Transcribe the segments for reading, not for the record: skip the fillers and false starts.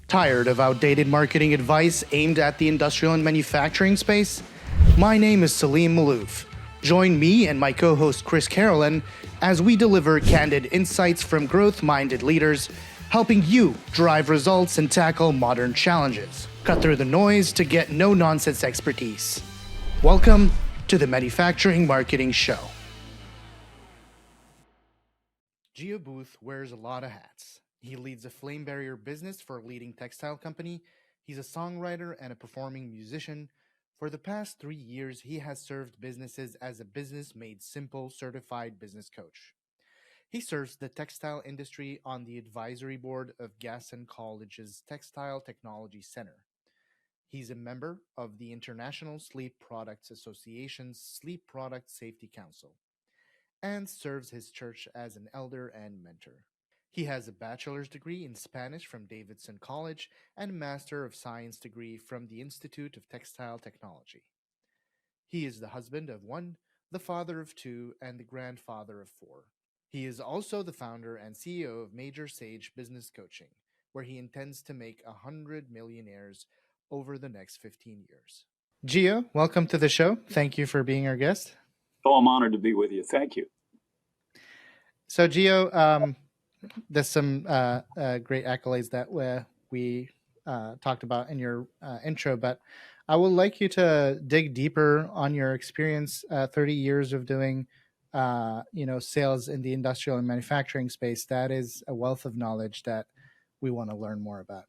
Tired of outdated marketing advice aimed at the industrial and manufacturing space? My name is Selim Malouf. Join me and my co-host Chris Carolyn as we deliver candid insights from growth-minded leaders, helping you drive results and tackle modern challenges. Cut through the noise to get no-nonsense expertise. Welcome to the Manufacturing Marketing Show. Geo Booth wears a lot of hats. He leads a flame barrier business for a leading textile company. He's a songwriter and a performing musician. For the past 3 years, he has served businesses as a Business Made Simple certified business coach. He serves the textile industry on the advisory board of Gaston College's Textile Technology Center. He's a member of the International Sleep Products Association's Sleep Product Safety Council and serves his church as an elder and mentor. He has a bachelor's degree in Spanish from Davidson College and a Master of Science degree from the Institute of Textile Technology. He is the husband of one, the father of two, and the grandfather of four. He is also the founder and CEO of MajorSage Business Coaching, where he intends to make 100 millionaires over the next 15 years. Geo, welcome to the show. Thank you for being our guest. Oh, I'm honored to be with you. Thank you. So, Geo, there's some great accolades that we talked about in your intro, but I would like you to dig deeper on your experience, 30 years of doing, sales in the industrial and manufacturing space. That is a wealth of knowledge that we want to learn more about.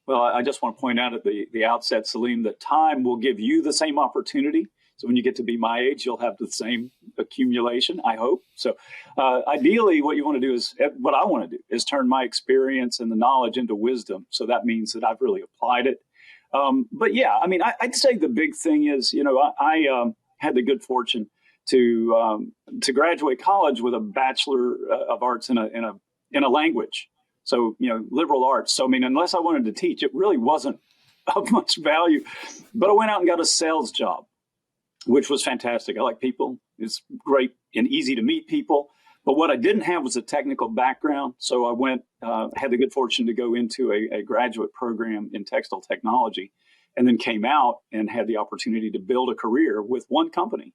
Well, I just want to point out at the outset, Selim, that time will give you the same opportunity. So when you get to be my age, you'll have the same accumulation, I hope. So ideally, what I want to do is turn my experience and the knowledge into wisdom. So that means that I've really applied it. But yeah, I mean, I'd say the big thing is, I had the good fortune to graduate college with a Bachelor of Arts in a language. So, liberal arts. So, I mean, unless I wanted to teach, it really wasn't of much value. But I went out and got a sales job, which was fantastic. I like people. It's great and easy to meet people. But what I didn't have was a technical background. So I went, had the good fortune to go into a graduate program in textile technology, and then came out and had the opportunity to build a career with one company.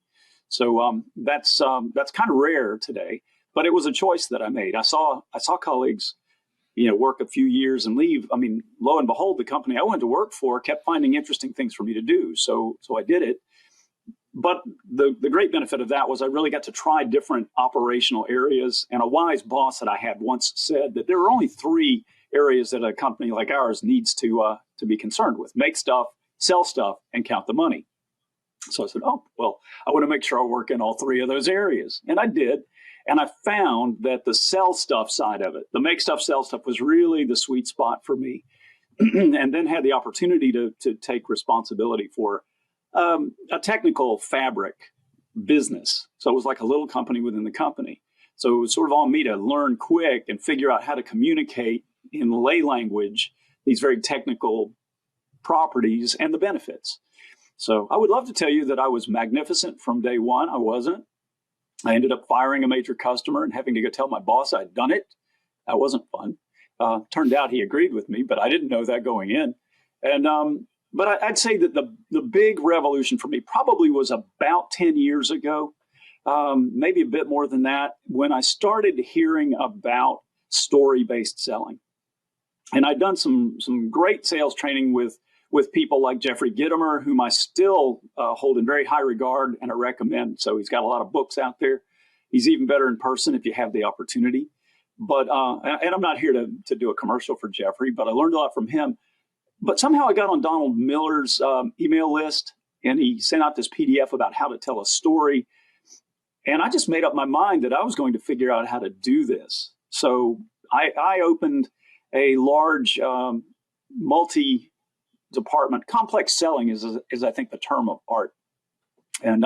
So that's kind of rare today, but it was a choice that I made. I saw colleagues, work a few years and leave. I mean, lo and behold, the company I went to work for kept finding interesting things for me to do. So I did it. But the great benefit of that was I really got to try different operational areas. And a wise boss that I had once said that there are only 3 areas that a company like ours needs to be concerned with: make stuff, sell stuff, and count the money. So I said, oh, well, I want to make sure I work in all 3 of those areas. And I did. And I found that the sell stuff side of it, the make stuff, sell stuff, was really the sweet spot for me. And then had the opportunity to take responsibility for a technical fabric business. So it was like a little company within the company. So it was sort of on me to learn quick and figure out how to communicate in lay language these very technical properties and the benefits. So I would love to tell you that I was magnificent from day one. I wasn't. I ended up firing a major customer and having to go tell my boss I'd done it. That wasn't fun. Turned out he agreed with me, but I didn't know that going in. And but I'd say that the big revolution for me probably was about 10 years ago, maybe a bit more than that, when I started hearing about story-based selling. And I'd done some great sales training with people like Jeffrey Gitomer, whom I still hold in very high regard and I recommend. So he's got a lot of books out there. He's even better in person if you have the opportunity. But and I'm not here to do a commercial for Jeffrey, but I learned a lot from him. But somehow I got on Donald Miller's email list, and he sent out this PDF about how to tell a story. And I just made up my mind that I was going to figure out how to do this. So I opened a large multi-department, complex selling is I think the term of art. And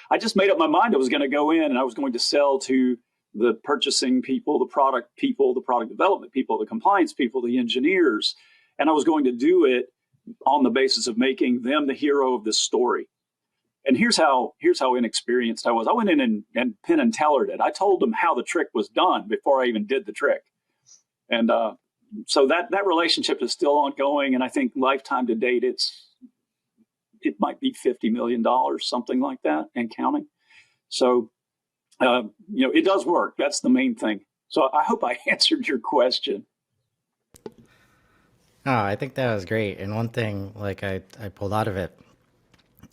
I just made up my mind I was going to go in and I was going to sell to the purchasing people, the product development people, the compliance people, the engineers. And I was going to do it on the basis of making them the hero of this story. And here's how inexperienced I was. I went in and Penn and Tellered it. I told them how the trick was done before I even did the trick. And so that relationship is still ongoing, and I think lifetime to date, it might be $50 million, something like that, and counting. So, it does work. That's the main thing. So I hope I answered your question. Oh, I think that was great. And one thing, like I pulled out of it,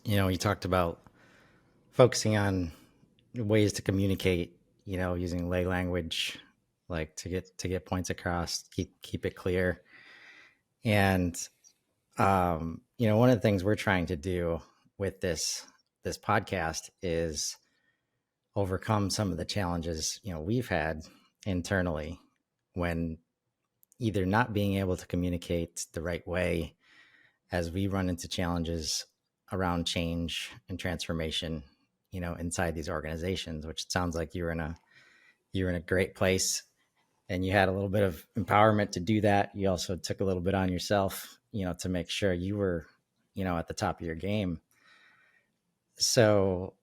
you talked about focusing on ways to communicate, using lay language, like to get points across, keep it clear. And one of the things we're trying to do with this podcast is overcome some of the challenges we've had internally when either not being able to communicate the right way as we run into challenges around change and transformation, inside these organizations, which it sounds like you're in a great place and you had a little bit of empowerment to do that. You also took a little bit on yourself, to make sure you were, at the top of your game. So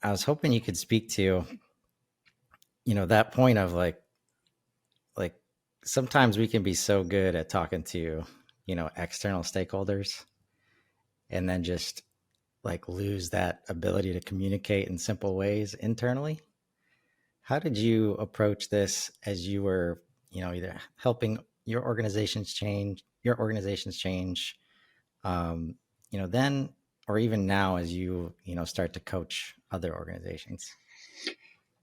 I was hoping you could speak to, that point of like sometimes we can be so good at talking to, external stakeholders and then just like lose that ability to communicate in simple ways internally. How did you approach this as you were, either helping your organizations change, then, or even now as you start to coach other organizations?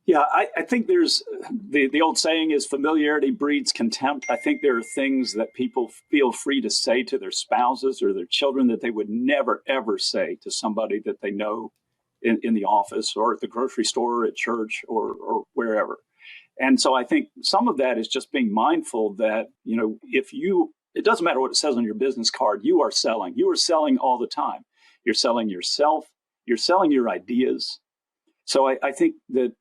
Yeah, I think there's the old saying is familiarity breeds contempt. I think there are things that people feel free to say to their spouses or their children that they would never, ever say to somebody that they know in the office or at the grocery store or at church or wherever. And so I think some of that is just being mindful that, it doesn't matter what it says on your business card, you are selling. You are selling all the time. You're selling yourself. You're selling your ideas. So I think that,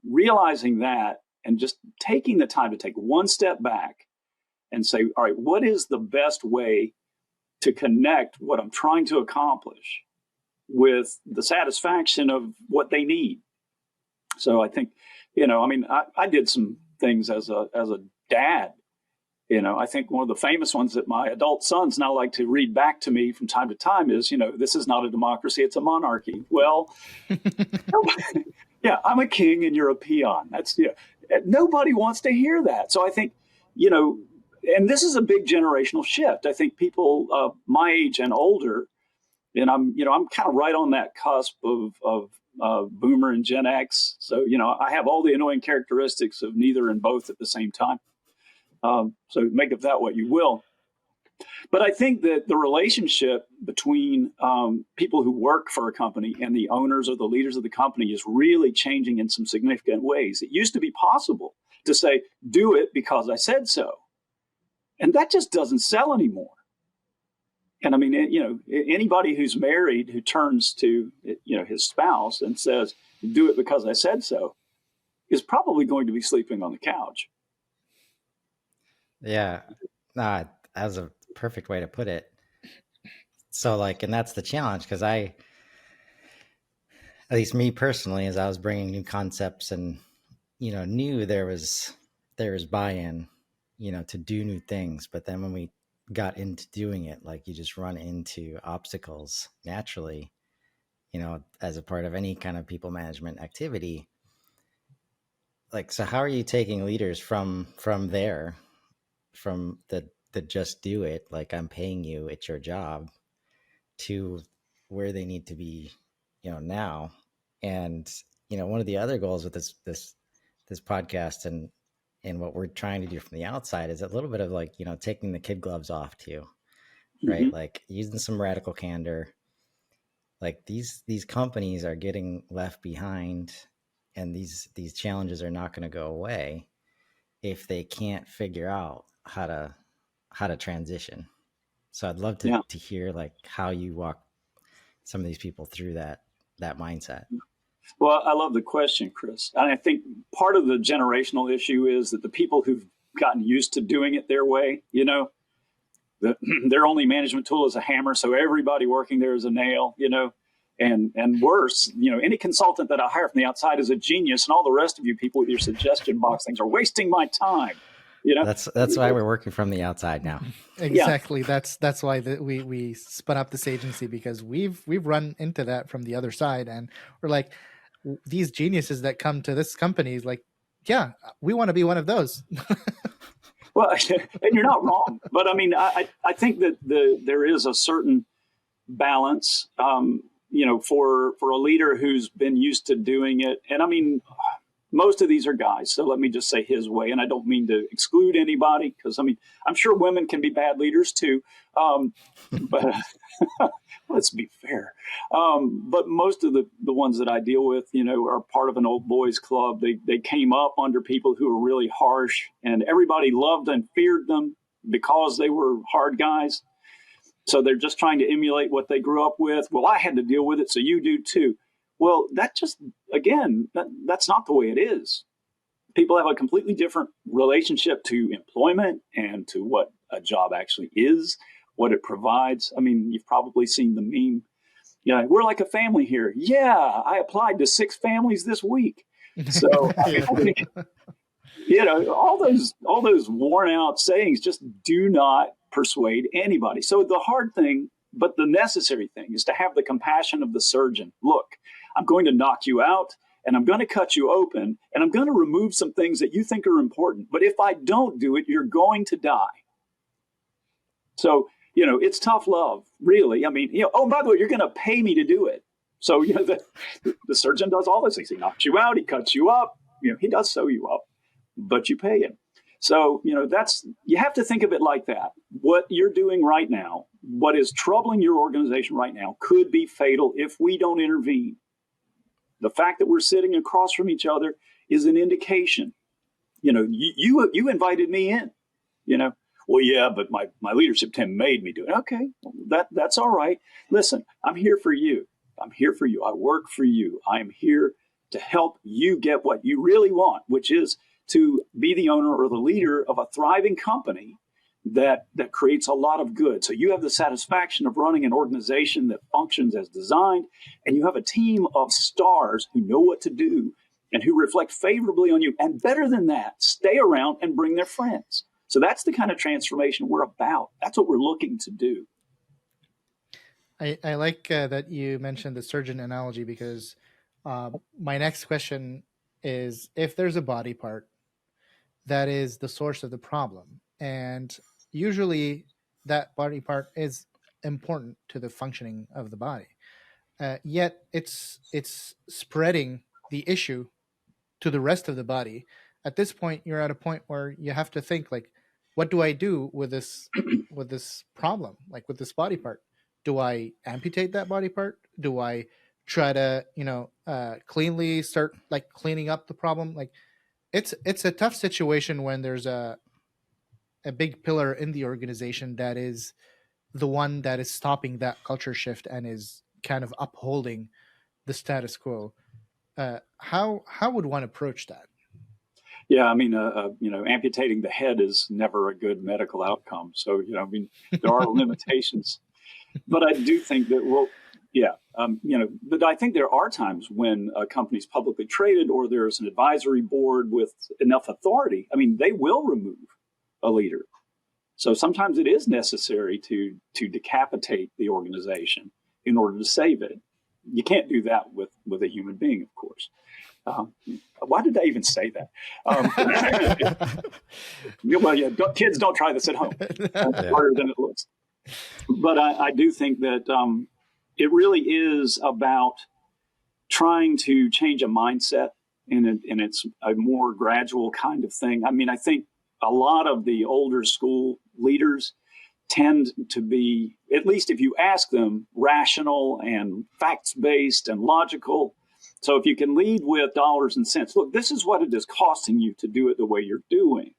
realizing that and just taking the time to take one step back and say, all right, what is the best way to connect what I'm trying to accomplish with the satisfaction of what they need? So I think, I did some things as a dad. I think one of the famous ones that my adult sons now like to read back to me from time to time is, this is not a democracy, it's a monarchy. Well, yeah, I'm a king and you're a peon. That's, nobody wants to hear that. So I think, and this is a big generational shift. I think people my age and older, and I'm kind of right on that cusp of Boomer and Gen X. So, I have all the annoying characteristics of neither and both at the same time. So make of that what you will. But I think that the relationship between people who work for a company and the owners or the leaders of the company is really changing in some significant ways. It used to be possible to say, do it because I said so. And that just doesn't sell anymore. And I mean, anybody who's married who turns to, his spouse and says, do it because I said so, is probably going to be sleeping on the couch. Yeah, that was a perfect way to put it. So and that's the challenge, because at least me personally, as I was bringing new concepts and, knew there was buy-in, to do new things. But then when we got into doing it, you just run into obstacles naturally, as a part of any kind of people management activity. So how are you taking leaders from there, from the just do it, I'm paying you, it's your job, to where they need to be, now? And, one of the other goals with this podcast and what we're trying to do from the outside is a little bit of taking the kid gloves off too, right? Mm-hmm. Using some radical candor. These companies are getting left behind, and these challenges are not going to go away if they can't figure out how to transition. So I'd love to hear how you walk some of these people through that mindset. Well, I love the question, Chris. And I think part of the generational issue is that the people who've gotten used to doing it their way, their only management tool is a hammer. So everybody working there is a nail, and worse, any consultant that I hire from the outside is a genius, and all the rest of you people with your suggestion box things are wasting my time. That's why we're working from the outside now. Exactly. Yeah. That's why we spun up this agency, because we've run into that from the other side, and we're like, these geniuses that come to this company is like, yeah, we want to be one of those. Well, and you're not wrong, but I mean, I think that there is a certain balance, for a leader who's been used to doing it. And I mean, most of these are guys, so let me just say his way. And I don't mean to exclude anybody, because I mean, I'm sure women can be bad leaders too. But let's be fair. But most of the ones that I deal with, are part of an old boys club. They came up under people who were really harsh, and everybody loved and feared them because they were hard guys. So they're just trying to emulate what they grew up with. Well, I had to deal with it, so you do too. Well, that's not the way it is. People have a completely different relationship to employment and to what a job actually is, what it provides. I mean, you've probably seen the meme. Yeah, we're like a family here. Yeah, I applied to 6 families this week. So, all those worn out sayings just do not persuade anybody. So the hard thing, but the necessary thing, is to have the compassion of the surgeon. Look, I'm going to knock you out, and I'm going to cut you open, and I'm going to remove some things that you think are important. But if I don't do it, you're going to die. So, it's tough love, really. I mean, oh, by the way, you're going to pay me to do it. So, the surgeon does all those things. He knocks you out, he cuts you up, he does sew you up, but you pay him. So, you have to think of it like that. What you're doing right now, what is troubling your organization right now, could be fatal if we don't intervene. The fact that we're sitting across from each other is an indication. You invited me in, Well, yeah, but my leadership team made me do it. Okay, well, that's all right. Listen, I'm here for you. I work for you. I am here to help you get what you really want, which is to be the owner or the leader of a thriving company that creates a lot of good. So you have the satisfaction of running an organization that functions as designed, and you have a team of stars who know what to do and who reflect favorably on you. And better than that, stay around and bring their friends. So that's the kind of transformation we're about. That's what we're looking to do. I like that you mentioned the surgeon analogy, because my next question is, if there's a body part that is the source of the problem, and usually that body part is important to the functioning of the body, yet it's spreading the issue to the rest of the body. At this point, you're at a point where you have to think, like, what do I do with this problem, like with this body part? Do I amputate that body part? Do I try to cleanly start like cleaning up the problem? Like, it's a tough situation when there's a big pillar in the organization that is the one that is stopping that culture shift and is kind of upholding the status quo. How would one approach that? Yeah, I mean, amputating the head is never a good medical outcome. So, there are limitations. But I do think that, but I think there are times when a company's publicly traded or there's an advisory board with enough authority. I mean, they will remove a leader. So sometimes it is necessary to decapitate the organization in order to save it. You can't do that with a human being, of course. Why did I even say that? Kids, don't try this at home. It's harder than it looks. But I do think that it really is about trying to change a mindset, and it's a more gradual kind of thing. I mean, I think a lot of the older school leaders tend to be, at least if you ask them, rational and facts-based and logical. So if you can lead with dollars and cents, look, this is what it is costing you to do it the way you're doing,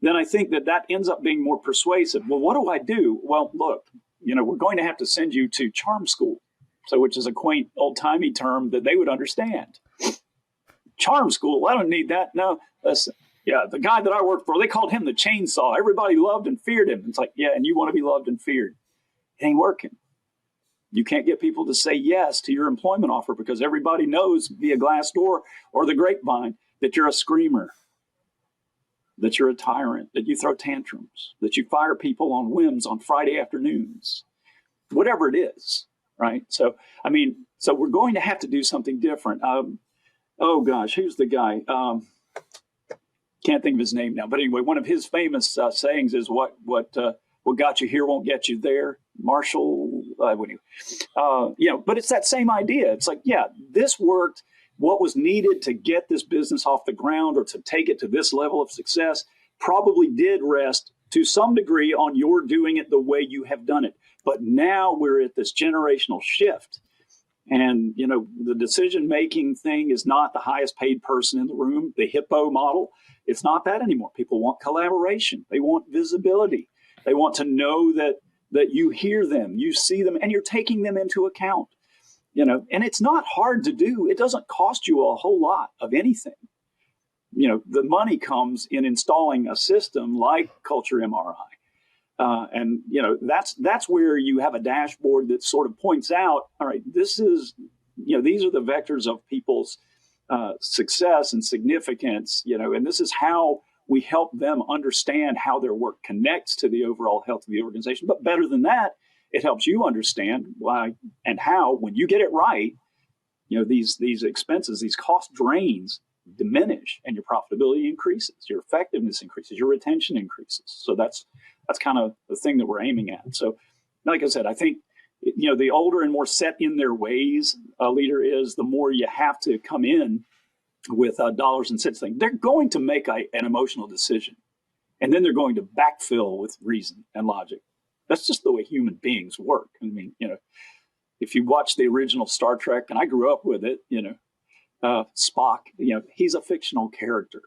then I think that ends up being more persuasive. Well, what do I do? Well, look, we're going to have to send you to charm school, which is a quaint old-timey term that they would understand. Charm school, I don't need that. No, listen. Yeah, the guy that I worked for, they called him the chainsaw. Everybody loved and feared him. It's like, yeah, and you want to be loved and feared. It ain't working. You can't get people to say yes to your employment offer because everybody knows via Glassdoor or the grapevine that you're a screamer. that you're a tyrant, that you throw tantrums, that you fire people on whims on Friday afternoons, whatever it is, right? So, I mean, so we're going to have to do something different. Oh gosh, who's the guy? Can't think of his name now. But anyway, one of his famous sayings is, "What got you here won't get you there." Marshall, but it's that same idea. It's like, yeah, this worked. What was needed to get this business off the ground or to take it to this level of success probably did rest to some degree on your doing it the way you have done it. But now we're at this generational shift. And, the decision-making thing is not the highest paid person in the room, the hippo model. It's not that anymore. People want collaboration. They want visibility. They want to know that you hear them, you see them, and you're taking them into account. And it's not hard to do. It doesn't cost you a whole lot of anything. The money comes in installing a system like Culture MRI. And that's where you have a dashboard that sort of points out, all right, this is, these are the vectors of people's success and significance, and this is how we help them understand how their work connects to the overall health of the organization. But better than that, it helps you understand why and how, when you get it right, these expenses, these cost drains diminish and your profitability increases, your effectiveness increases, your retention increases. So that's kind of the thing that we're aiming at. So like I said, I think, the older and more set in their ways a leader is, the more you have to come in with dollars and cents thing. They're going to make an emotional decision, and then they're going to backfill with reason and logic. That's just the way human beings work. I mean, if you watch the original Star Trek, and I grew up with it, Spock, he's a fictional character.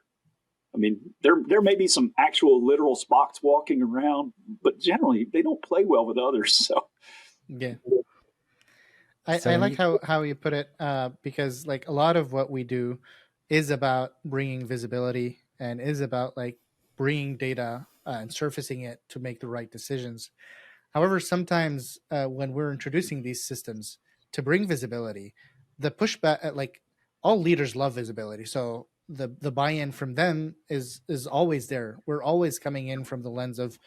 I mean, there may be some actual literal Spocks walking around, but generally they don't play well with others. So, yeah. I like how you put it, because like a lot of what we do is about bringing visibility and is about like bringing data and surfacing it to make the right decisions. However, sometimes when we're introducing these systems to bring visibility, the pushback, like all leaders love visibility. So the buy-in from them is always there. We're always coming in from the lens of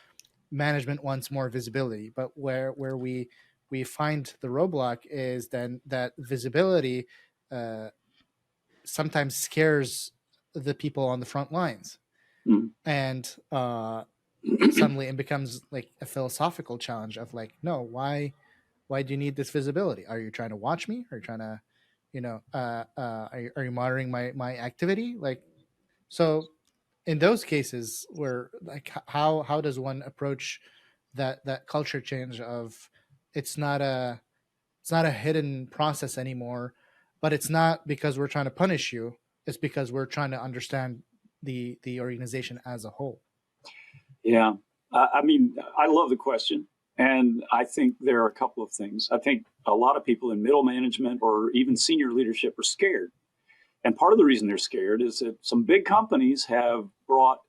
management wants more visibility, but where we find the roadblock is then that visibility sometimes scares the people on the front lines. And suddenly it becomes like a philosophical challenge of like, no, why do you need this visibility? Are you trying to watch me? Are you trying to, are you monitoring my activity? Like, so in those cases where like, how does one approach that culture change of it's not a hidden process anymore, but it's not because we're trying to punish you. It's because we're trying to understand the organization as a whole. Yeah. I mean, I love the question. And I think there are a couple of things. I think a lot of people in middle management or even senior leadership are scared. And part of the reason they're scared is that some big companies have brought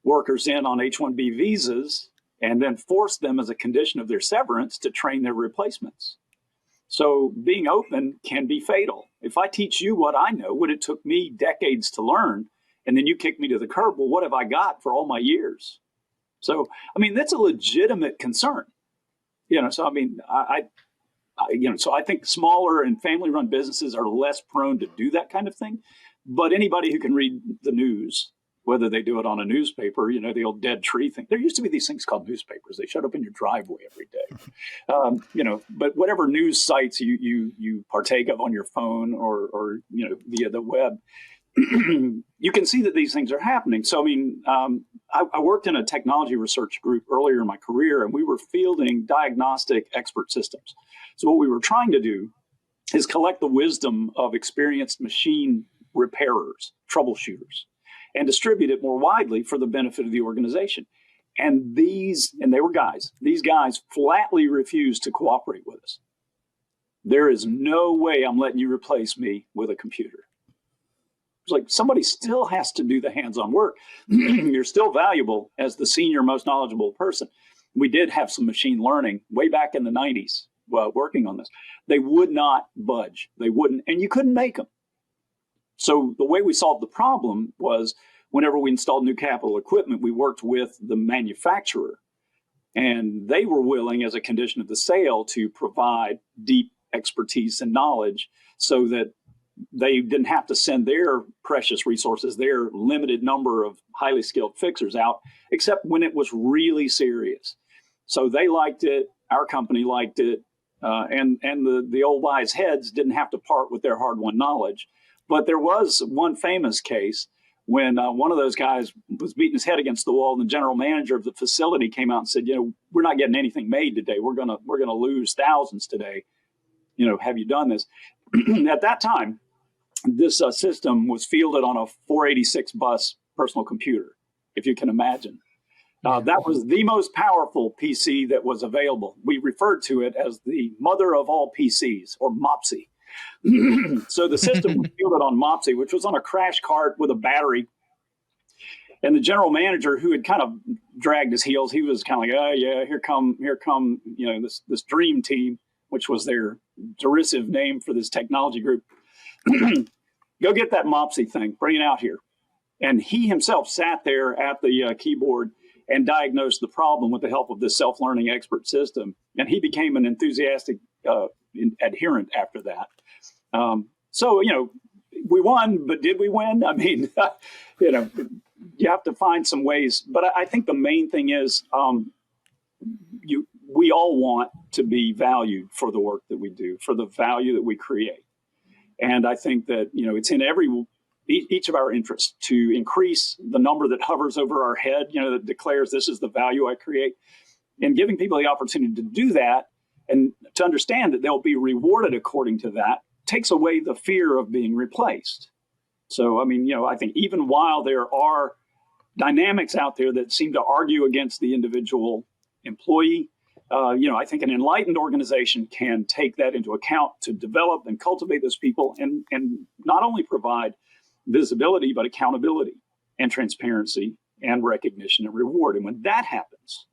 workers in on H-1B visas and then forced them as a condition of their severance to train their replacements. So being open can be fatal. If I teach you what I know, what it took me decades to learn, and then you kick me to the curb, well, what have I got for all my years? So, I mean, that's a legitimate concern. So I mean, so I think smaller and family-run businesses are less prone to do that kind of thing. But anybody who can read the news, whether they do it on a newspaper, the old dead tree thing. There used to be these things called newspapers. They showed up in your driveway every day. But whatever news sites you partake of on your phone or via the web, you can see that these things are happening. So, I mean, I worked in a technology research group earlier in my career, and we were fielding diagnostic expert systems. So what we were trying to do is collect the wisdom of experienced machine repairers, troubleshooters, and distribute it more widely for the benefit of the organization. And they were guys. These guys flatly refused to cooperate with us. There is no way I'm letting you replace me with a computer. It's like somebody still has to do the hands-on work. You're still valuable as the senior, most knowledgeable person. We did have some machine learning way back in the 90s working on this. They would not budge. They wouldn't, and you couldn't make them. So the way we solved the problem was whenever we installed new capital equipment, we worked with the manufacturer, and they were willing, as a condition of the sale, to provide deep expertise and knowledge so that they didn't have to send their precious resources, their limited number of highly skilled fixers out, except when it was really serious. So they liked it. Our company liked it. And the old wise heads didn't have to part with their hard-won knowledge. But there was one famous case when one of those guys was beating his head against the wall, and the general manager of the facility came out and said, we're not getting anything made today. We're gonna lose thousands today. Have you done this? At that time, this system was fielded on a 486 bus personal computer, if you can imagine. That was the most powerful PC that was available. We referred to it as the mother of all PCs, or MOPSI. So the system was fielded on MOPSI, which was on a crash cart with a battery. And the general manager, who had kind of dragged his heels, he was kind of like, oh yeah, here come, this dream team, which was their derisive name for this technology group. Go get that MOPSI thing, bring it out here. And he himself sat there at the keyboard and diagnosed the problem with the help of this self-learning expert system. And he became an enthusiastic adherent after that. So, we won, but did we win? I mean, you have to find some ways. But I think the main thing is we all want to be valued for the work that we do, for the value that we create. And I think that, it's in each of our interests to increase the number that hovers over our head, that declares this is the value I create, and giving people the opportunity to do that and to understand that they'll be rewarded according to that takes away the fear of being replaced. So, I think even while there are dynamics out there that seem to argue against the individual employee, I think an enlightened organization can take that into account to develop and cultivate those people and not only provide visibility, but accountability and transparency and recognition and reward. And when that happens,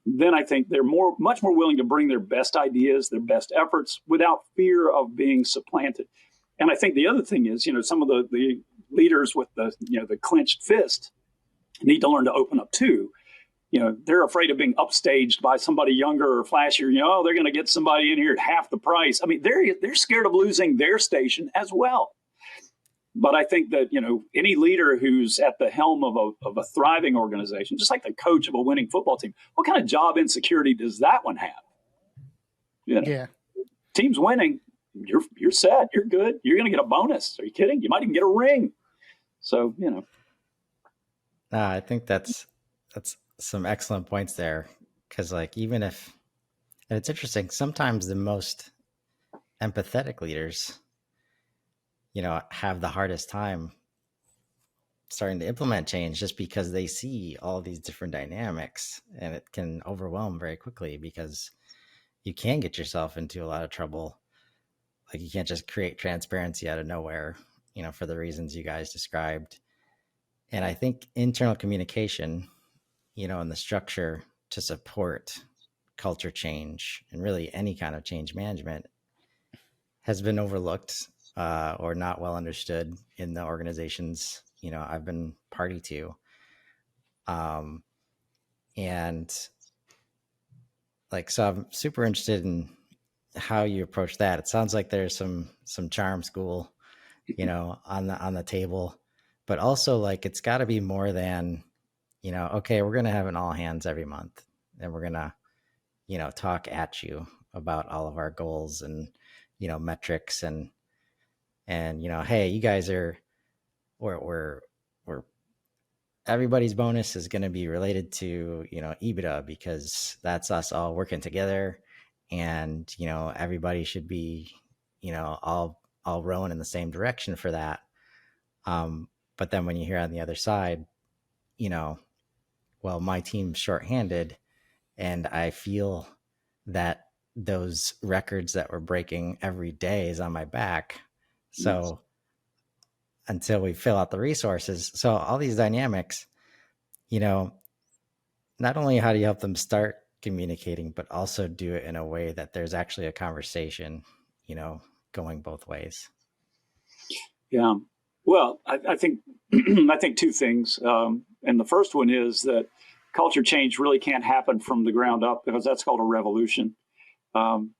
then I think they're much more willing to bring their best ideas, their best efforts without fear of being supplanted. And I think the other thing is, some of the leaders with the clenched fist need to learn to open up too. They're afraid of being upstaged by somebody younger or flashier. They're going to get somebody in here at half the price. They're scared of losing their station as well. But I think that, any leader who's at the helm of a thriving organization, just like the coach of a winning football team, what kind of job insecurity does that one have? Yeah. Team's winning. You're set. You're good. You're going to get a bonus. Are you kidding? You might even get a ring. So, I think that's some excellent points there. Because even if, and it's interesting, sometimes the most empathetic leaders, have the hardest time starting to implement change just because they see all these different dynamics, and it can overwhelm very quickly because you can get yourself into a lot of trouble. Like, you can't just create transparency out of nowhere, for the reasons you guys described. And I think internal communication, and the structure to support culture change and really any kind of change management has been overlooked or not well understood in the organizations, I've been party to. And so I'm super interested in how you approach that. It sounds like there's some charm school, on the table, but also it's got to be more than, okay, we're going to have an all hands every month and we're going to, talk at you about all of our goals and, metrics and, hey, you guys we're everybody's bonus is going to be related to, EBITDA, because that's us all working together, and, everybody should be, all rowing in the same direction for that. But then when you hear on the other side, well, my team's shorthanded and I feel that those records that we're breaking every day is on my back. So until we fill out the resources, so all these dynamics, not only how do you help them start communicating, but also do it in a way that there's actually a conversation, going both ways. Yeah. Well, I think I think two things, and the first one is that culture change really can't happen from the ground up because that's called a revolution. Um,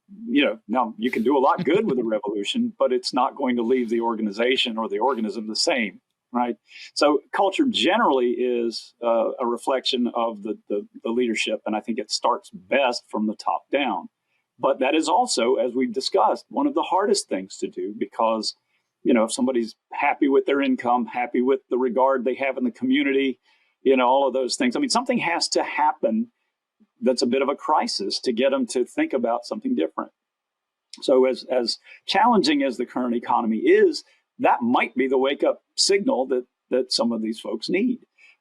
now you can do a lot good with a revolution, but it's not going to leave the organization or the organism the same, right? So culture generally is a reflection of the leadership, and I think it starts best from the top down. But that is also, as we've discussed, one of the hardest things to do because, if somebody's happy with their income, happy with the regard they have in the community, all of those things. I mean, something has to happen that's a bit of a crisis to get them to think about something different. So as challenging as the current economy is, that might be the wake up signal that some of these folks need.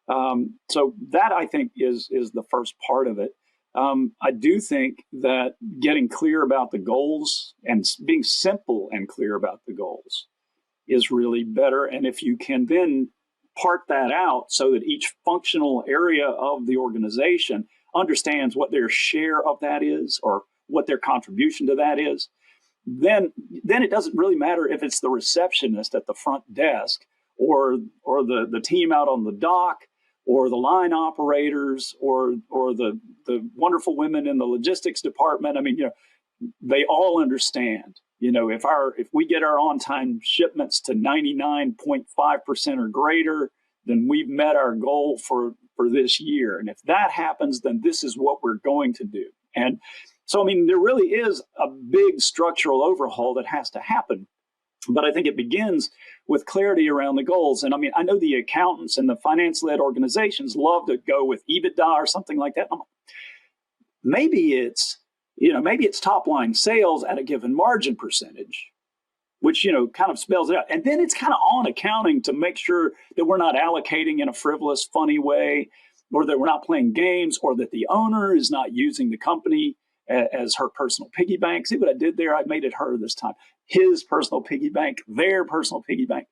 So that I think is the first part of it. I do think that getting clear about the goals and being simple and clear about the goals is really better. And if you can then part that out so that each functional area of the organization understands what their share of that is or what their contribution to that is, then it doesn't really matter if it's the receptionist at the front desk or the team out on the dock or the line operators or the wonderful women in the logistics department. I mean, they all understand. If we get our on-time shipments to 99.5% or greater, then we've met our goal for this year. And if that happens, then this is what we're going to do. And so, I mean, there really is a big structural overhaul that has to happen. But I think it begins with clarity around the goals. And I mean, I know the accountants and the finance-led organizations love to go with EBITDA or something like that. Maybe it's top line sales at a given margin percentage, which, kind of spells it out. And then it's kind of on accounting to make sure that we're not allocating in a frivolous, funny way, or that we're not playing games, or that the owner is not using the company as her personal piggy bank. See what I did there? I made it her this time. His personal piggy bank, their personal piggy bank.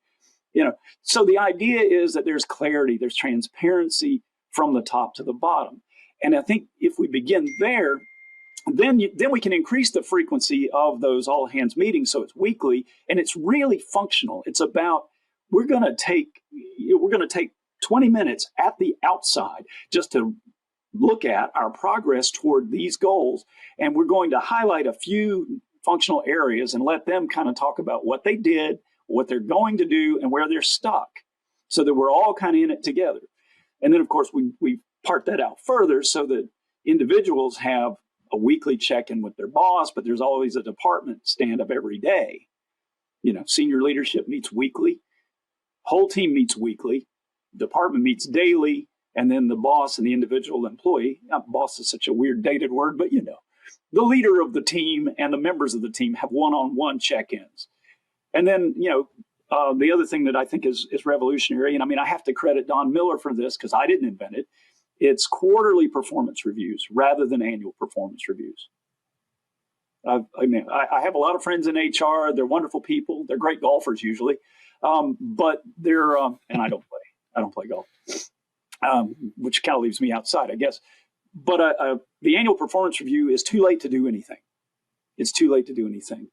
So the idea is that there's clarity, there's transparency from the top to the bottom. And I think if we begin there, then we can increase the frequency of those all hands meetings so it's weekly and it's really functional. It's about we're going to take 20 minutes at the outside just to look at our progress toward these goals, and we're going to highlight a few functional areas and let them kind of talk about what they did, what they're going to do, and where they're stuck, so that we're all kind of in it together. And then, of course, we part that out further so that individuals have a weekly check-in with their boss, but there's always a department stand-up every day. Senior leadership meets weekly, whole team meets weekly, department meets daily, and then the boss and the individual employee, boss is such a weird dated word, but the leader of the team and the members of the team have one-on-one check-ins. And then, the other thing that I think is revolutionary, and I mean, I have to credit Don Miller for this because I didn't invent it, it's quarterly performance reviews rather than annual performance reviews. I have a lot of friends in HR. They're wonderful people. They're great golfers usually, but they're and I don't play golf, which kind of leaves me outside, I guess. But the annual performance review is too late to do anything. It's too late to do anything,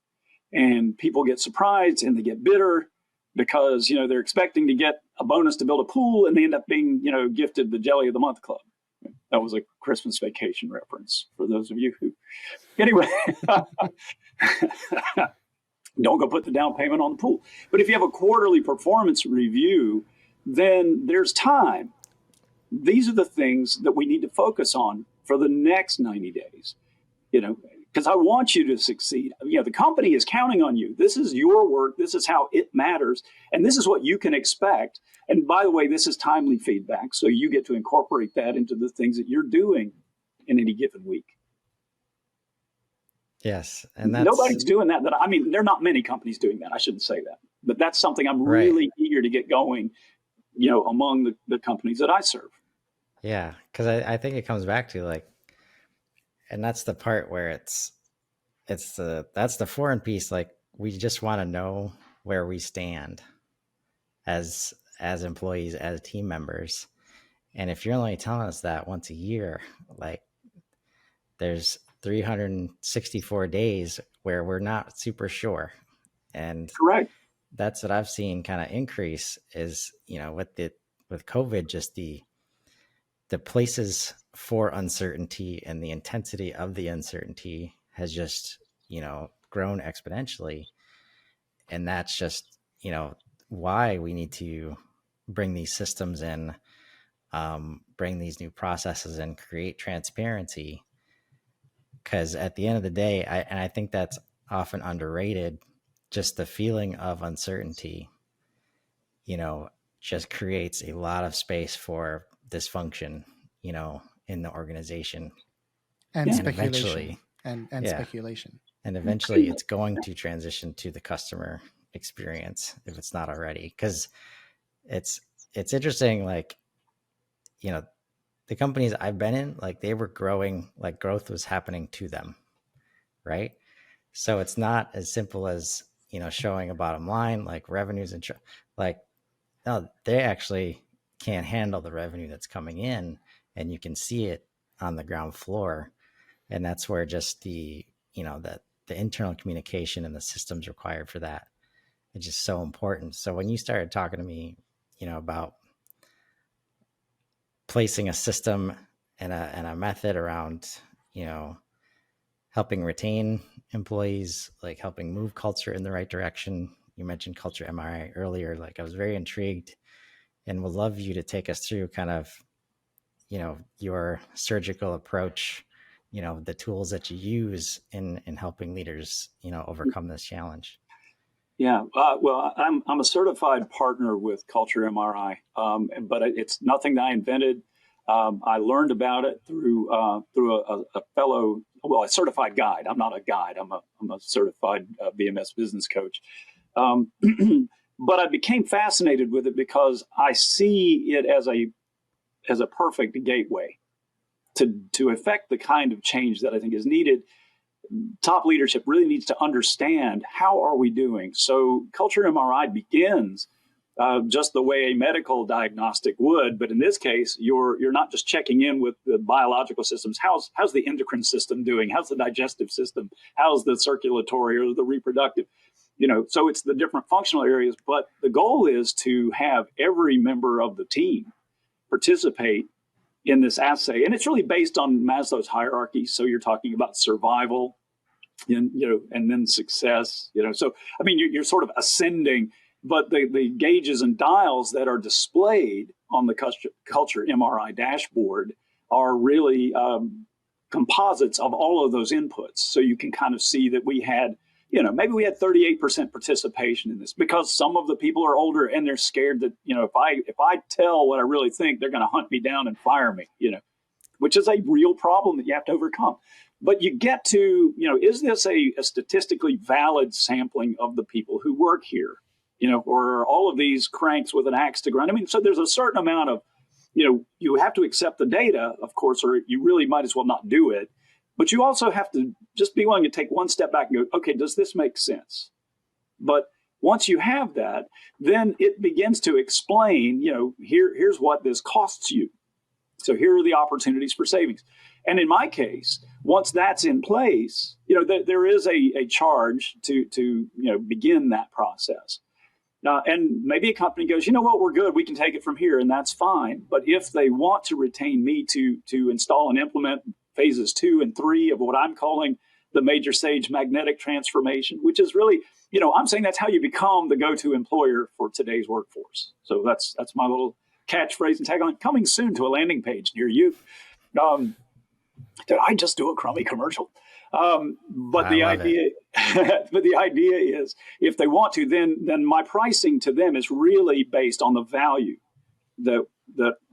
and people get surprised and they get bitter because they're expecting to get a bonus to build a pool, and they end up being gifted the Jelly of the Month Club. That was a Christmas Vacation reference for those of you who. Anyway, don't go put the down payment on the pool. But if you have a quarterly performance review, then there's time. These are the things that we need to focus on for the next 90 days. Because I want you to succeed. The company is counting on you. This is your work. This is how it matters. And this is what you can expect. And by the way, this is timely feedback. So you get to incorporate that into the things that you're doing in any given week. Yes. And nobody's doing that. I mean, there are not many companies doing that. I shouldn't say that. But that's something I'm really eager to get going, among the companies that I serve. Yeah. Because I think it comes back to and that's the part where that's the foreign piece. Like, we just want to know where we stand as employees, as team members. And if you're only telling us that once a year, there's 364 days where we're not super sure. And correct. that's what I've seen kind of increase is, with COVID, just the places for uncertainty and the intensity of the uncertainty has just, grown exponentially. And that's just, why we need to bring these systems in, bring these new processes and create transparency. Because at the end of the day, I think that's often underrated, just the feeling of uncertainty, just creates a lot of space for dysfunction, in the organization. And Yeah. speculation. And Yeah. speculation. And eventually it's going to transition to the customer experience if it's not already. Because it's interesting, like, the companies I've been in, like, they were growing, like growth was happening to them, right? So it's not as simple as, showing a bottom line, like revenues and like, no, they actually can't handle the revenue that's coming in, and you can see it on the ground floor. And that's where just the internal communication and the systems required for that is just so important. So when you started talking to me, about placing a system and a method around, helping retain employees, like helping move culture in the right direction. You mentioned Culture MRI earlier. Like, I was very intrigued and would love you to take us through kind of, your surgical approach, the tools that you use in helping leaders, overcome this challenge. Yeah, well, I'm a certified partner with Culture MRI, but it's nothing that I invented. I learned about it through a fellow, a certified guide. I'm not a guide. I'm a certified VMS business coach. But I became fascinated with it because I see it as a perfect gateway to affect the kind of change that I think is needed. Top leadership really needs to understand, how are we doing? So Culture MRI begins just the way a medical diagnostic would, but in this case, you're not just checking in with the biological systems. How's the endocrine system doing? How's the digestive system? How's the circulatory or the reproductive? So it's the different functional areas, but the goal is to have every member of the team participate in this assay. And it's really based on Maslow's hierarchy. So you're talking about survival and then success, So, I mean, you're sort of ascending, but the gauges and dials that are displayed on the Culture MRI dashboard are really composites of all of those inputs. So you can kind of see that we had, maybe we had 38% participation in this, because some of the people are older and they're scared that, if I tell what I really think, they're going to hunt me down and fire me, which is a real problem that you have to overcome. But you get to, is this a statistically valid sampling of the people who work here, or are all of these cranks with an axe to grind? I mean, so there's a certain amount of, you have to accept the data, of course, or you really might as well not do it. But you also have to just be willing to take one step back and go, okay, does this make sense? But once you have that, then it begins to explain, here's what this costs you. So here are the opportunities for savings. And in my case, once that's in place, there is a charge to begin that process. And maybe a company goes, we're good. We can take it from here, and that's fine. But if they want to retain me to install and implement phases 2 and 3 of what I'm calling the MajorSage magnetic transformation, which is really, I'm saying that's how you become the go-to employer for today's workforce. So that's my little catchphrase and tagline, coming soon to a landing page near you. Did I just do a crummy commercial? But the idea is, if they want to, then my pricing to them is really based on the value that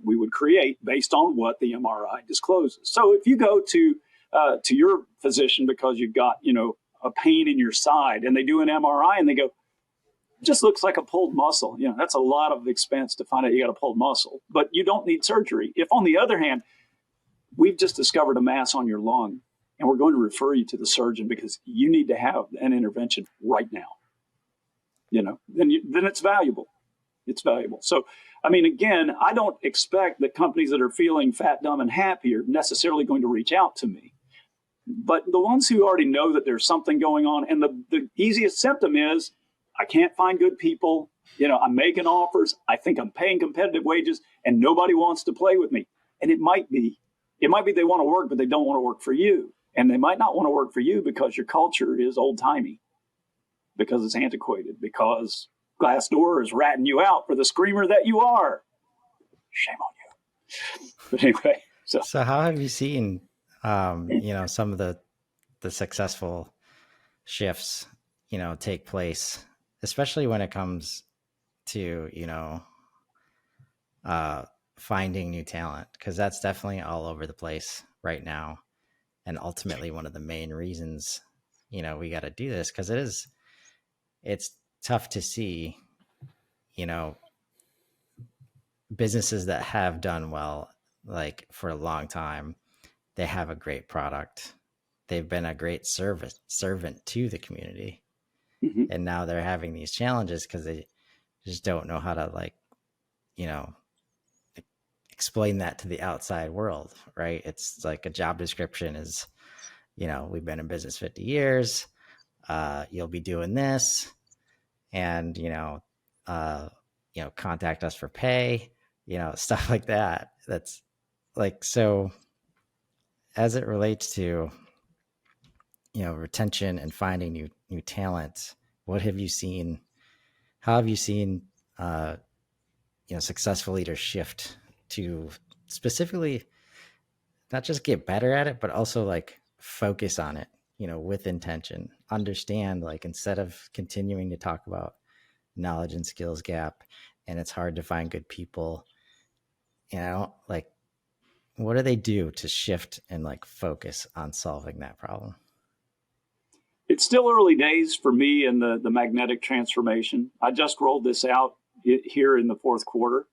we would create based on what the MRI discloses. So if you go to your physician because you've got a pain in your side, and they do an MRI and they go, it just looks like a pulled muscle. That's a lot of expense to find out you got a pulled muscle, but you don't need surgery. If, on the other hand, we've just discovered a mass on your lung, and we're going to refer you to the surgeon because you need to have an intervention right now, then it's valuable. It's valuable. So, I mean, again, I don't expect that companies that are feeling fat, dumb, and happy are necessarily going to reach out to me. But the ones who already know that there's something going on, and the easiest symptom is, I can't find good people. I'm making offers. I think I'm paying competitive wages, and nobody wants to play with me. And it might be they want to work, but they don't want to work for you. And they might not want to work for you because your culture is old timey, because it's antiquated, because Glassdoor is ratting you out for the screamer that you are. Shame on you. But anyway, so how have you seen, some of the successful shifts, take place, especially when it comes to, finding new talent? Because that's definitely all over the place right now. And ultimately one of the main reasons, we got to do this, because it's tough to see, businesses that have done well, like for a long time, they have a great product. They've been a great servant to the community. mm-hmm. And now they're having these challenges because they just don't know how to explain that to the outside world, right? It's like a job description is, we've been in business 50 years. You'll be doing this, and, contact us for pay, stuff like that. That's like, so as it relates to, retention and finding new talent, what have you seen? How have you seen, successful leaders shift to specifically not just get better at it, but also like focus on it, with intention, understand, like, instead of continuing to talk about knowledge and skills gap, and it's hard to find good people, like, what do they do to shift and like focus on solving that problem? It's still early days for me in the magnetic transformation. I just rolled this out here in the fourth quarter.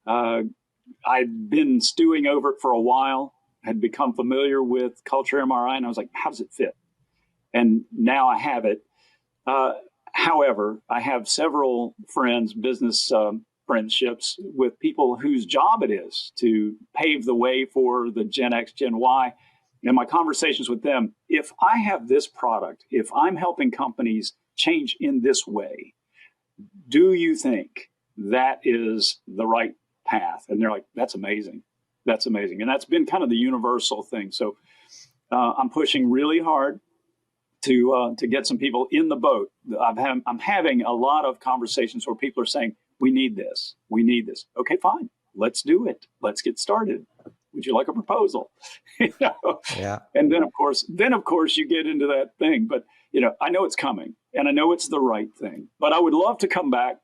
I'd been stewing over it for a while, had become familiar with Culture MRI, and I was like, how does it fit? And now I have it. However, I have several friends, business friendships with people whose job it is to pave the way for the Gen X, Gen Y. In my conversations with them, if I have this product, if I'm helping companies change in this way, do you think that is the right path? And they're like, that's amazing. That's amazing. And that's been kind of the universal thing. So I'm pushing really hard to get some people in the boat. I'm having a lot of conversations where people are saying, we need this. We need this. Okay, fine. Let's do it. Let's get started. Would you like a proposal? Yeah. And then of course you get into that thing. But I know it's coming, and I know it's the right thing. But I would love to come back,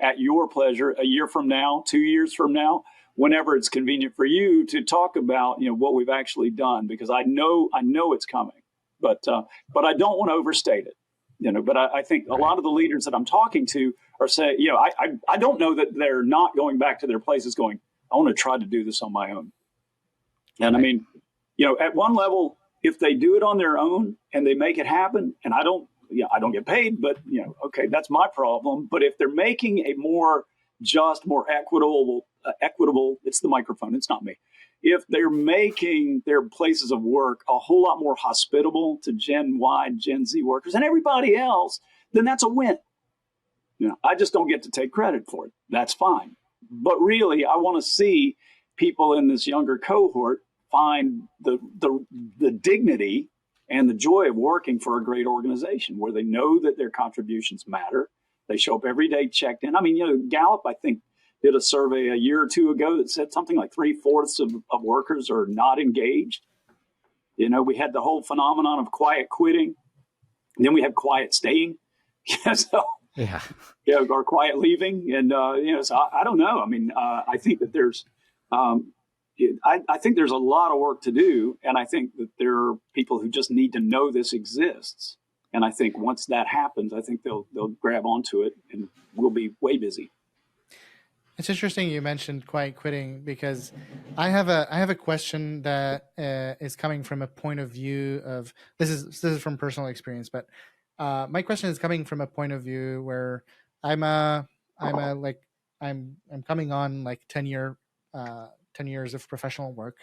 at your pleasure, a year from now, 2 years from now, whenever it's convenient for you, to talk about what we've actually done, because I know it's coming. But I don't want to overstate it. But I think a lot of the leaders that I'm talking to are saying, I don't know that they're not going back to their places going, I want to try to do this on my own. And I mean, at one level, if they do it on their own and they make it happen, and I don't get paid, but okay, that's my problem. But if they're making a more just, more equitable, it's the microphone, it's not me. If they're making their places of work a whole lot more hospitable to Gen Y, Gen Z workers and everybody else, then that's a win. I just don't get to take credit for it. That's fine. But really, I want to see people in this younger cohort find the dignity and the joy of working for a great organization where they know that their contributions matter. They show up every day checked in. I mean, Gallup, I think, did a survey a year or two ago that said something like 3/4 of workers are not engaged. We had the whole phenomenon of quiet quitting. And then we had quiet staying. Or quiet leaving. And, so I don't know. I mean, I think that there's, I think there's a lot of work to do. And I think that there are people who just need to know this exists. And I think once that happens, I think they'll grab onto it, and we'll be way busy. It's interesting you mentioned quiet quitting, because I have a question that is coming from a point of view of this is from personal experience, but my question is coming from a point of view where I'm coming on like 10 years of professional work.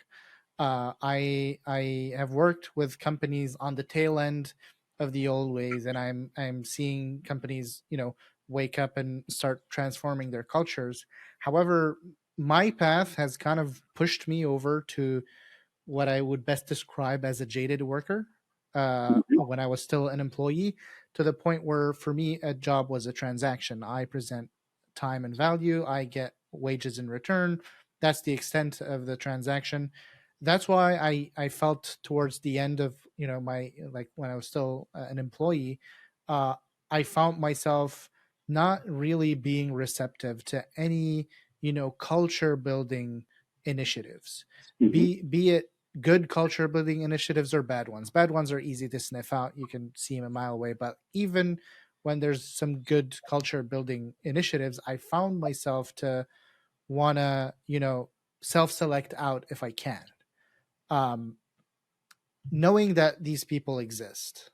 I have worked with companies on the tail end of the old ways, and I'm seeing companies, wake up and start transforming their cultures. However, my path has kind of pushed me over to what I would best describe as a jaded worker, Mhm. when I was still an employee, to the point where for me, a job was a transaction. I present time and value, I get wages in return. That's the extent of the transaction. That's why I felt towards the end of my, like, when I was still an employee, uh, I found myself not really being receptive to any culture building initiatives, Mhm. be it good culture building initiatives or bad ones. Bad ones are easy to sniff out. You can see them a mile away. But even when there's some good culture building initiatives, I found myself to want to, self select out if I can. Um, Knowing that these people exist,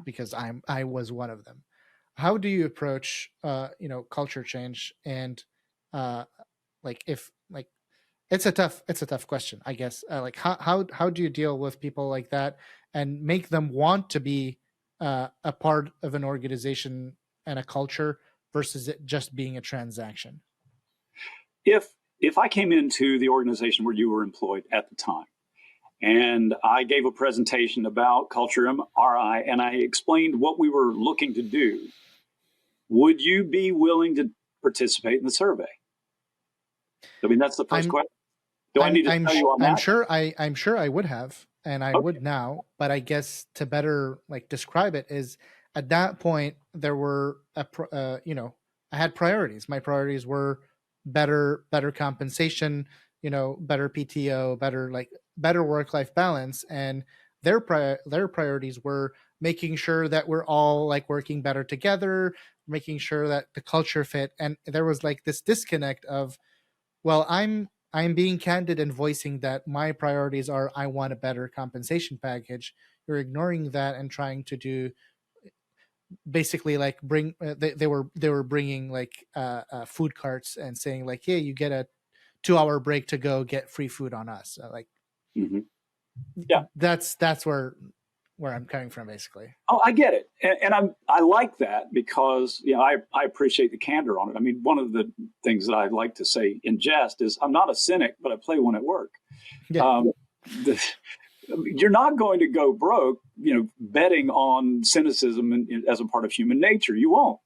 because I was one of them. How do you approach, culture change? And uh, like, if like, it's a tough question, I guess. Like, how do you deal with people like that and make them want to be a part of an organization and a culture versus it just being a transaction? If I came into the organization where you were employed at the time, and I gave a presentation about Culture MRI, and I explained what we were looking to do, would you be willing to participate in the survey? I mean, that's the first I'm question. Do I need to tell you on I'm that? sure I'm sure I would have, and I Okay. would now. But I guess to better like describe it is, at that point there were I had priorities. My priorities were better compensation, better PTO, better work life balance, and their priorities were making sure that we're all like working better together, making sure that the culture fit. And there was like this disconnect of, well, I'm being candid and voicing that my priorities are, I want a better compensation package. You're ignoring that and trying to do basically like bring they were bringing like food carts and saying like, hey, you get a 2 hour break to go get free food on us. Like, Hmm. Yeah. that's where I'm coming from, basically. Oh, I get it, and I like that because I appreciate the candor on it. I mean, one of the things that I like to say in jest is I'm not a cynic, but I play one at work. Yeah. Um, the, you're not going to go broke, betting on cynicism as a part of human nature. You won't.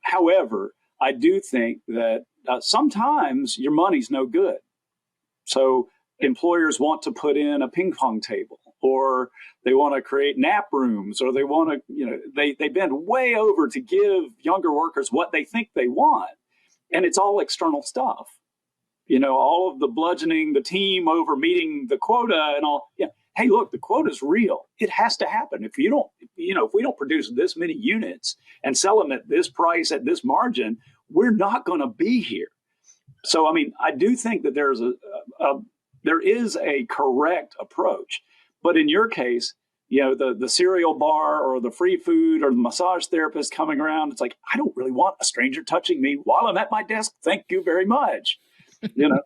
However, I do think that sometimes your money's no good. So employers want to put in a ping pong table, or they want to create nap rooms, or they want to, they bend way over to give younger workers what they think they want. And it's all external stuff. All of the bludgeoning the team over meeting the quota and all. Yeah. Hey, look, the quota is real. It has to happen. If we don't produce this many units and sell them at this price, at this margin, we're not going to be here. So, I mean, I do think that there is a correct approach, but in your case, the cereal bar or the free food or the massage therapist coming around, it's like, I don't really want a stranger touching me while I'm at my desk. Thank you very much. You know,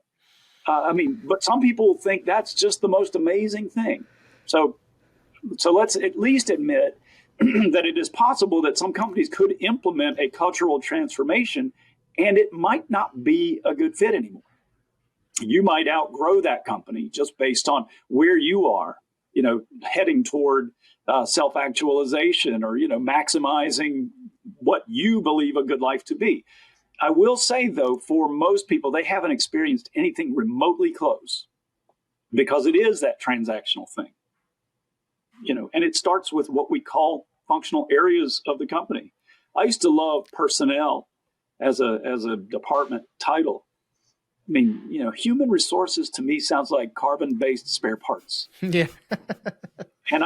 I mean, but some people think that's just the most amazing thing. So, let's at least admit that it is possible that some companies could implement a cultural transformation, and it might not be a good fit anymore. You might outgrow that company just based on where you are, heading toward self-actualization, or, maximizing what you believe a good life to be. I will say, though, for most people, they haven't experienced anything remotely close because it is that transactional thing, and it starts with what we call functional areas of the company. I used to love personnel as a department title. I mean, human resources to me sounds like carbon-based spare parts. Yeah. And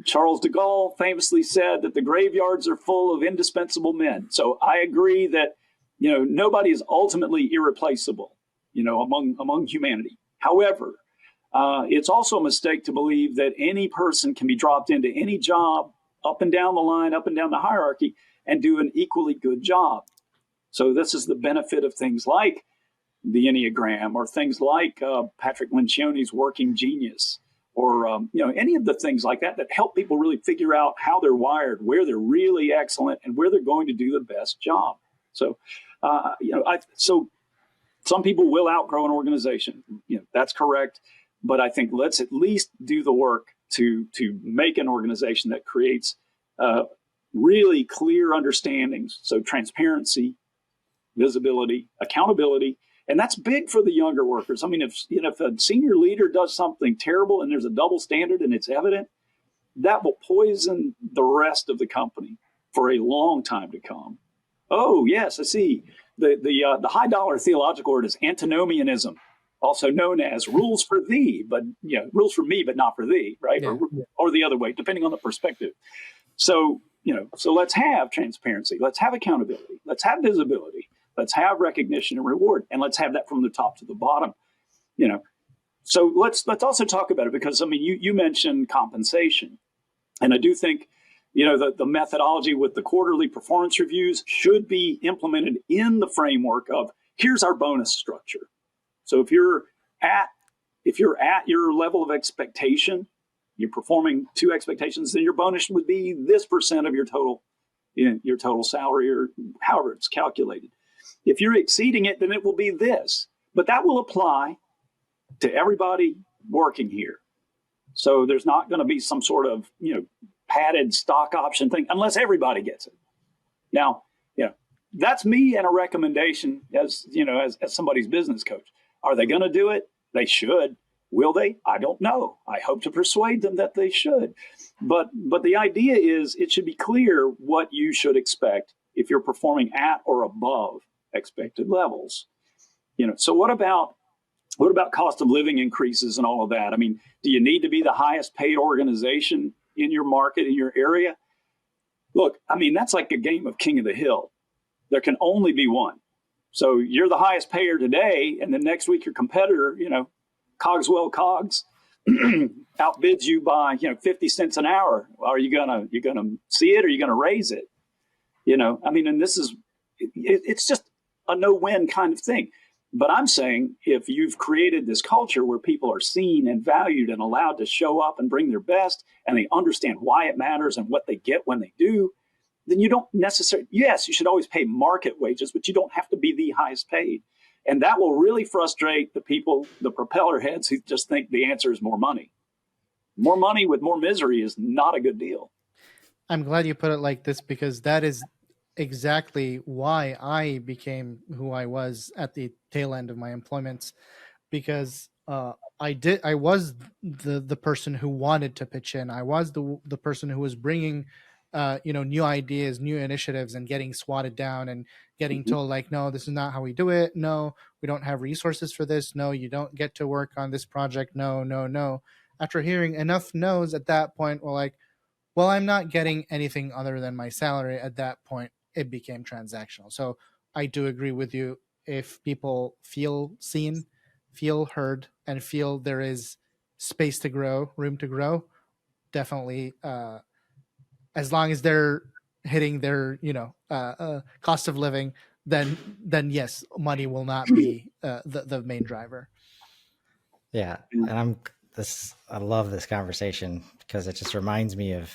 Charles de Gaulle famously said that the graveyards are full of indispensable men. So I agree that, nobody is ultimately irreplaceable, among humanity. However, it's also a mistake to believe that any person can be dropped into any job up and down the line, up and down the hierarchy, and do an equally good job. So this is the benefit of things like the Enneagram, or things like Patrick Lencioni's working genius, or any of the things like that that help people really figure out how they're wired, where they're really excellent, and where they're going to do the best job. So, so some people will outgrow an organization. That's correct. But I think let's at least do the work to make an organization that creates really clear understandings. So transparency, visibility, accountability. And that's big for the younger workers. I mean, if a senior leader does something terrible and there's a double standard and it's evident, that will poison the rest of the company for a long time to come. Oh, yes, I see. The high dollar theological word is antinomianism, also known as rules for thee, but rules for me, but not for thee, right? Yeah. Or the other way, depending on the perspective. So, so let's have transparency. Let's have accountability. Let's have visibility. Let's have recognition and reward, and let's have that from the top to the bottom. So let's also talk about it, because you mentioned compensation, and I do think the methodology with the quarterly performance reviews should be implemented in the framework of here's our bonus structure. So if you're at your level of expectation, you're performing to expectations, then your bonus would be this % of your total salary, or however it's calculated. If you're exceeding it, then it will be this. But that will apply to everybody working here. So there's not going to be some sort of, padded stock option thing unless everybody gets it. Now, that's me and a recommendation as somebody's business coach. Are they going to do it? They should. Will they? I don't know. I hope to persuade them that they should. But the idea is it should be clear what you should expect if you're performing at or above expected levels. So what about cost of living increases and all of that? I mean, do you need to be the highest paid organization in your market, in your area? Look, that's like a game of King of the Hill. There can only be one. So you're the highest payer today, and then next week your competitor, Cogswell Cogs, outbids you by 50 cents an hour. Are you gonna see it, or are you gonna raise it? And this is it's just a no-win kind of thing. But I'm saying if you've created this culture where people are seen and valued and allowed to show up and bring their best, and they understand why it matters and what they get when they do, then you don't necessarily, yes, you should always pay market wages, but you don't have to be the highest paid. And that will really frustrate the people, the propeller heads, who just think the answer is more money. More money with more misery is not a good deal. I'm glad you put it like this, because that is exactly why I became who I was at the tail end of my employments, because I was the person who wanted to pitch in. I was the person who was bringing new ideas, new initiatives, and getting swatted down and getting told, like, no, this is not how we do it. No, we don't have resources for this. No, you don't get to work on this project. No. After hearing enough no's at that point, we're like, well, I'm not getting anything other than my salary. At that point, it became transactional. So I do agree with you. If people feel seen, feel heard, and feel there is space to grow, room to grow, definitely, as long as they're hitting their cost of living, then yes, money will not be the main driver. Yeah, and I love this conversation, because it just reminds me of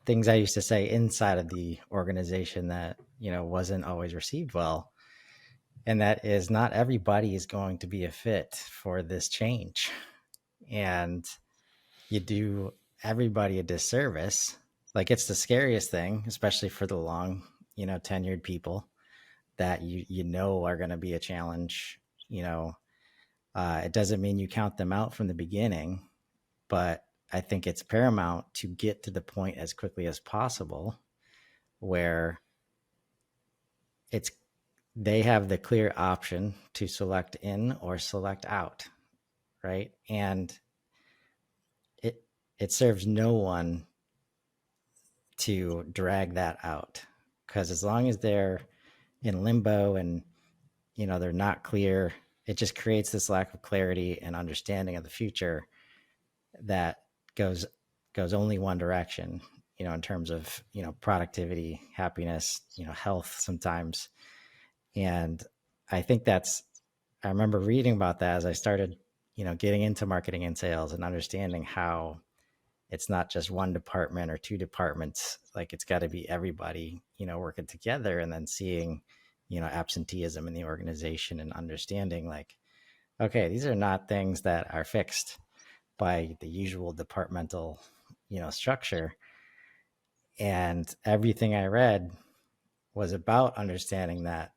things I used to say inside of the organization that wasn't always received well, and that is, not everybody is going to be a fit for this change, and you do everybody a disservice. Like, it's the scariest thing, especially for the long tenured people that are going to be a challenge. It doesn't mean you count them out from the beginning, but I think it's paramount to get to the point as quickly as possible where they have the clear option to select in or select out, right? And it serves no one to drag that out, because as long as they're in limbo and they're not clear, it just creates this lack of clarity and understanding of the future that goes only one direction, in terms of productivity, happiness, health sometimes. And I think I remember reading about that as I started getting into marketing and sales and understanding how it's not just one department or two departments. Like it's got to be everybody, working together, and then seeing, absenteeism in the organization and understanding like, okay, these are not things that are fixed by the usual departmental, structure. And everything I read was about understanding that,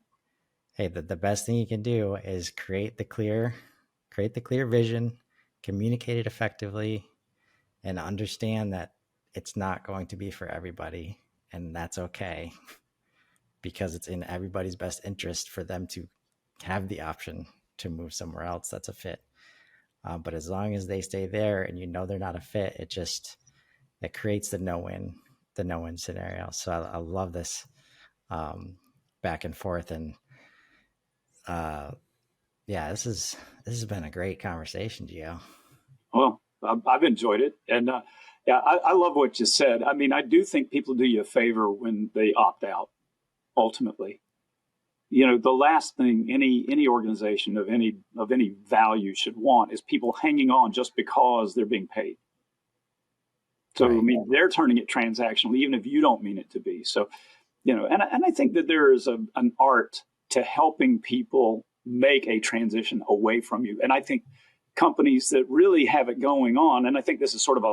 hey, the best thing you can do is create the clear vision, communicate it effectively, and understand that it's not going to be for everybody. And that's okay, because it's in everybody's best interest for them to have the option to move somewhere else that's a fit. But as long as they stay there and they're not a fit, it creates the no-win scenario. So I love this back and forth. And this has been a great conversation, Geo. Well, I've enjoyed it. And I love what you said. I mean, I do think people do you a favor when they opt out, ultimately. The last thing any organization of any value should want is people hanging on just because they're being paid. So, right. I mean, they're turning it transactional, even if you don't mean it to be. So, and I think that there is an art to helping people make a transition away from you. And I think companies that really have it going on, and I think this is sort of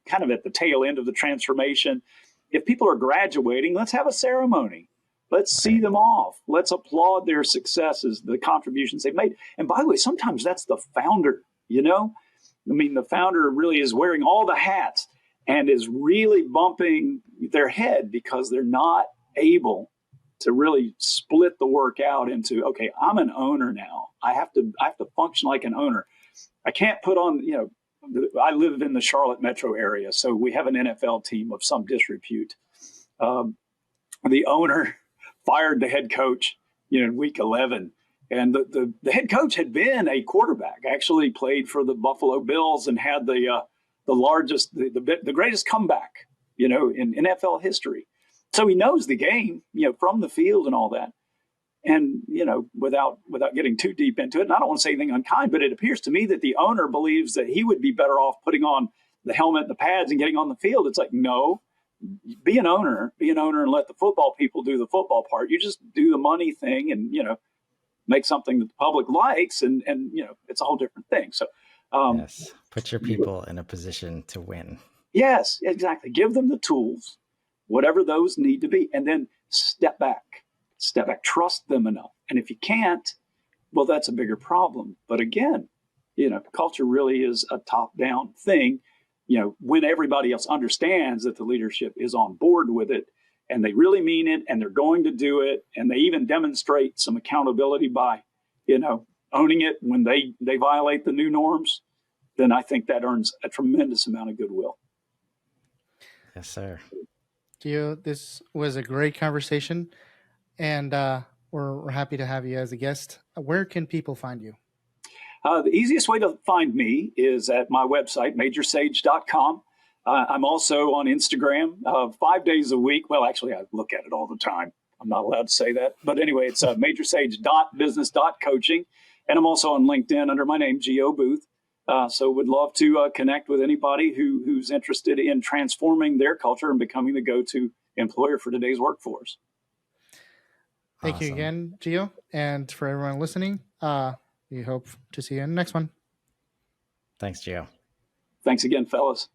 kind of at the tail end of the transformation. If people are graduating, let's have a ceremony. Let's see them off. Let's applaud their successes, the contributions they've made. And by the way, sometimes that's the founder, I mean, the founder really is wearing all the hats and is really bumping their head because they're not able to really split the work out into, okay, I'm an owner now. I have to function like an owner. I can't put on, I live in the Charlotte metro area, so we have an NFL team of some disrepute. The owner fired the head coach, in week 11. And the head coach had been a quarterback, actually played for the Buffalo Bills and had the largest, the greatest comeback, in NFL history. So he knows the game, from the field and all that. And, without getting too deep into it, and I don't want to say anything unkind, but it appears to me that the owner believes that he would be better off putting on the helmet, the pads, and getting on the field. It's like, no. Be an owner and let the football people do the football part. You just do the money thing and, make something that the public likes. And it's a whole different thing. So, yes, put your people in a position to win. Yes, exactly. Give them the tools, whatever those need to be, and then step back, trust them enough. And if you can't, well, that's a bigger problem. But again, culture really is a top-down thing. When everybody else understands that the leadership is on board with it and they really mean it and they're going to do it, and they even demonstrate some accountability by, owning it when they violate the new norms, then I think that earns a tremendous amount of goodwill. Yes, sir. Geo, this was a great conversation, and we're happy to have you as a guest. Where can people find you? The easiest way to find me is at my website, MajorSage.com. I'm also on Instagram 5 days a week. Well, actually, I look at it all the time. I'm not allowed to say that. But anyway, it's majorsage.business.coaching. And I'm also on LinkedIn under my name, Geo Booth. So would love to connect with anybody who's interested in transforming their culture and becoming the go-to employer for today's workforce. Thank you again, Geo. And for everyone listening, we hope to see you in the next one. Thanks, Geo. Thanks again, fellas.